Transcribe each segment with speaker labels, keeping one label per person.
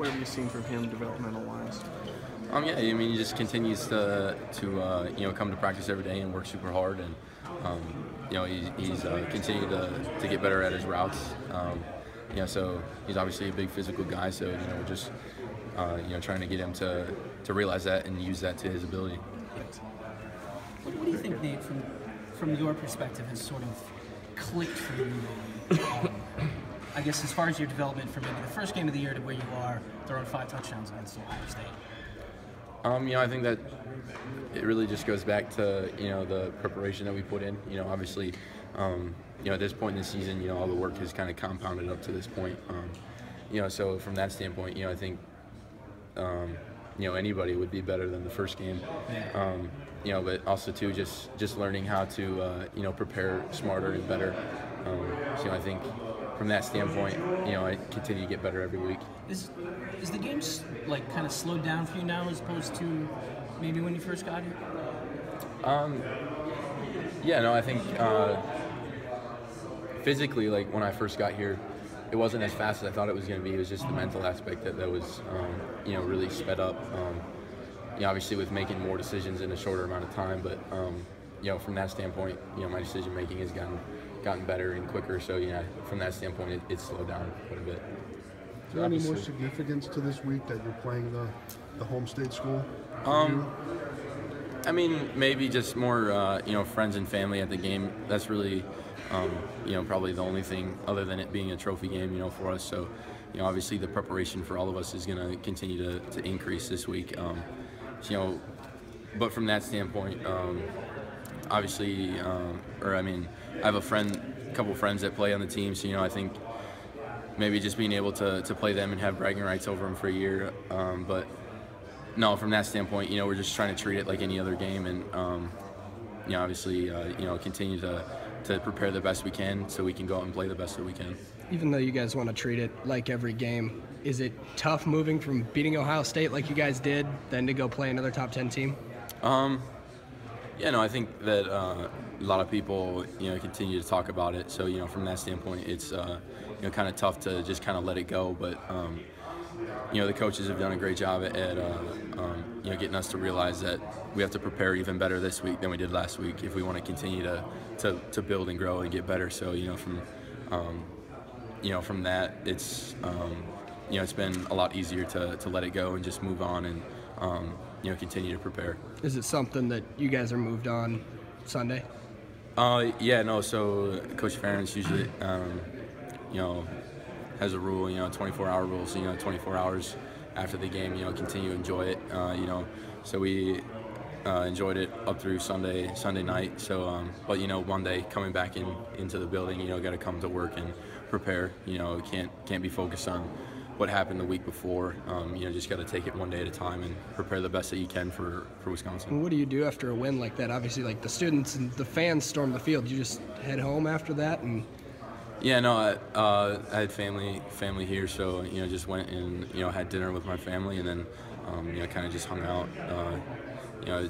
Speaker 1: What have you seen from him developmental-wise?
Speaker 2: Yeah, I mean, he just continues to come to practice every day and work super hard, and he's continued to get better at his routes. So he's obviously a big physical guy. So we're just trying to get him to realize that and use that to his ability.
Speaker 3: What do you think, Nate, from your perspective, has sort of clicked for you? I guess as far as your development from maybe the first game of the year to where you are, throwing 5 touchdowns against Ohio State.
Speaker 2: I think that it really just goes back to the preparation that we put in. Obviously, at this point in the season, all the work has kind of compounded up to this point. So from that standpoint, I think anybody would be better than the first game. But also too just learning how to prepare smarter and better. So I think from that standpoint, I continue to get better every week.
Speaker 3: Is the game kind of slowed down for you now as opposed to maybe when you first got here?
Speaker 2: I think physically, like when I first got here, it wasn't as fast as I thought it was going to be. It was just the mental aspect that was really sped up. Obviously with making more decisions in a shorter amount of time, but from that standpoint, my decision making has gotten better and quicker. So from that standpoint, it slowed down quite a bit.
Speaker 4: Is there any more significance to this week that you're playing the home state school?
Speaker 2: I mean, maybe just more friends and family at the game. That's really probably the only thing other than it being a trophy game for us. So obviously the preparation for all of us is going to continue to increase this week. But from that standpoint, obviously, I have a couple friends that play on the team, so I think maybe just being able to play them and have bragging rights over them for a year. But no, from that standpoint, we're just trying to treat it like any other game, and obviously, continue to prepare the best we can so we can go out and play the best that we can.
Speaker 1: Even though you guys want to treat it like every game, is it tough moving from beating Ohio State like you guys did, then to go play another top 10 team?
Speaker 2: I think that a lot of people, continue to talk about it. So, from that standpoint, it's, kind of tough to just kind of let it go. But, the coaches have done a great job at getting us to realize that we have to prepare even better this week than we did last week if we want to continue to build and grow and get better. So, from that, it's, it's been a lot easier to let it go and just move on and, continue to prepare.
Speaker 1: Is it something that you guys are moved on Sunday?
Speaker 2: So Coach Ferentz usually, has a rule, 24-hour rule, so, 24 hours after the game, continue to enjoy it, so we enjoyed it up through Sunday night, so, but, Monday coming back into the building, got to come to work and prepare, can't be focused on what happened the week before. Just got to take it one day at a time and prepare the best that you can for Wisconsin.
Speaker 1: And what do you do after a win like that? Obviously, like the students and the fans storm the field. You just head home after that? And
Speaker 2: I had family here, so just went and had dinner with my family, and then kind of just hung out. I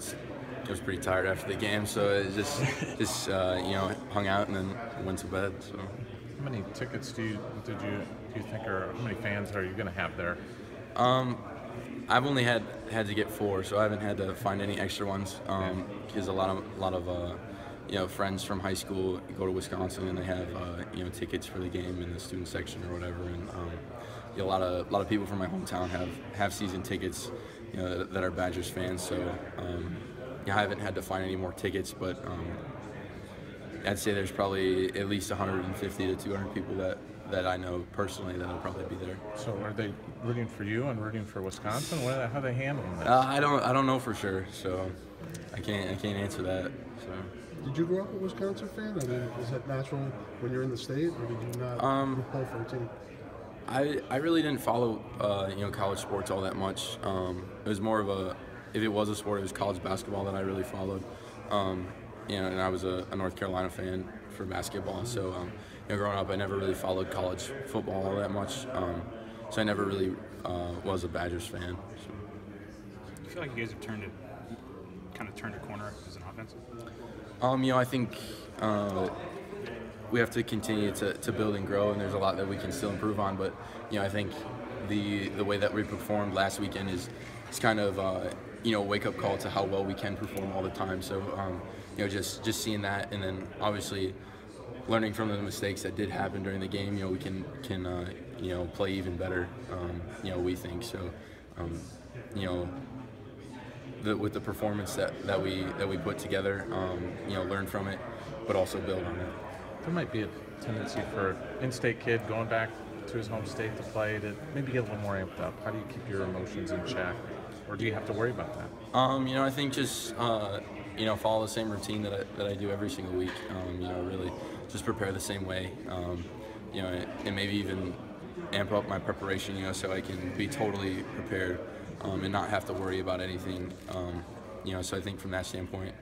Speaker 2: was pretty tired after the game, so it just hung out and then went to bed. So.
Speaker 5: How many tickets do you think, or how many fans are you going to have there?
Speaker 2: I've only had to get 4, so I haven't had to find any extra ones. Because a lot of friends from high school go to Wisconsin and they have tickets for the game in the student section or whatever, and a lot of people from my hometown have season tickets, that are Badgers fans. So I haven't had to find any more tickets, but I'd say there's probably at least 150 to 200 people that I know personally that'll probably be there.
Speaker 5: So are they rooting for you and rooting for Wisconsin? How are they handling this?
Speaker 2: I don't know for sure, so I can't answer that. So.
Speaker 4: Did you grow up a Wisconsin fan? I mean, is that natural when you're in the state, or did you not pull for a team?
Speaker 2: I really didn't follow college sports all that much. It was more of if it was a sport, it was college basketball that I really followed. And I was a North Carolina fan for basketball. So growing up, I never really followed college football all that much. So I never really was a Badgers fan. So.
Speaker 6: Do you feel like you guys have turned a corner as an offense?
Speaker 2: I think we have to continue to build and grow, and there's a lot that we can still improve on. But I think the way that we performed last weekend is kind of you know, a wake up call to how well we can perform all the time. So you know, just seeing that, and then obviously learning from the mistakes that did happen during the game. You know, we can you know, play even better. You know, we think so. You know, with the performance that we put together, you know, learn from it, but also build on it.
Speaker 5: There might be a tendency for an in-state kid going back to his home state to play to maybe get a little more amped up. How do you keep your emotions in check, or do you have to worry about that?
Speaker 2: You know, I think just you know, follow the same routine that I do every single week. You know, really just prepare the same way. You know, and maybe even amp up my preparation. You know, so I can be totally prepared and not have to worry about anything. You know, so I think from that standpoint,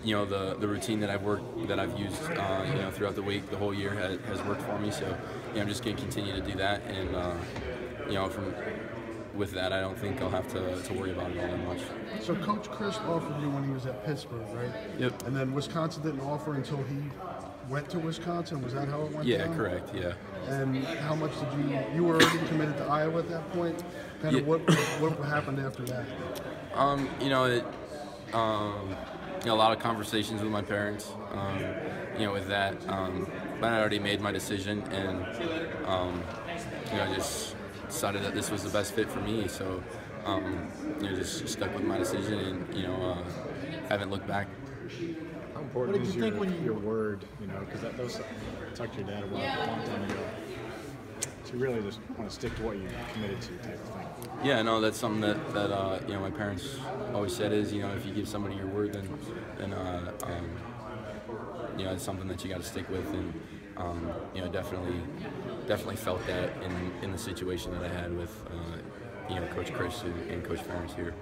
Speaker 2: you know, the routine that I've used, you know, throughout the week, the whole year has worked for me. So, you know, I'm just going to continue to do that, and you know, with that, I don't think I'll have to worry about it all that much.
Speaker 4: So Coach Chris offered you when he was at Pittsburgh, right?
Speaker 2: Yep.
Speaker 4: And then Wisconsin didn't offer until he went to Wisconsin. Was that how it went
Speaker 2: Yeah,
Speaker 4: down?
Speaker 2: correct. Yeah.
Speaker 4: And how much did you were already committed to Iowa at that point? Kind of what happened after that?
Speaker 2: You know, you know, a lot of conversations with my parents, you know, with that. But I already made my decision, and you know, I just decided that this was the best fit for me. So, you know, just stuck with my decision, and you know, haven't looked back.
Speaker 7: How important is your word? You know, because that was talked to your dad a long time ago. So you really just want to stick to what you committed to, type of thing.
Speaker 2: Yeah, no, that's something that you know, my parents always said is, you know, if you give somebody your word, then you know, it's something that you got to stick with, and you know, definitely felt that in the situation that I had with you know, Coach Chris and Coach Ferentz here.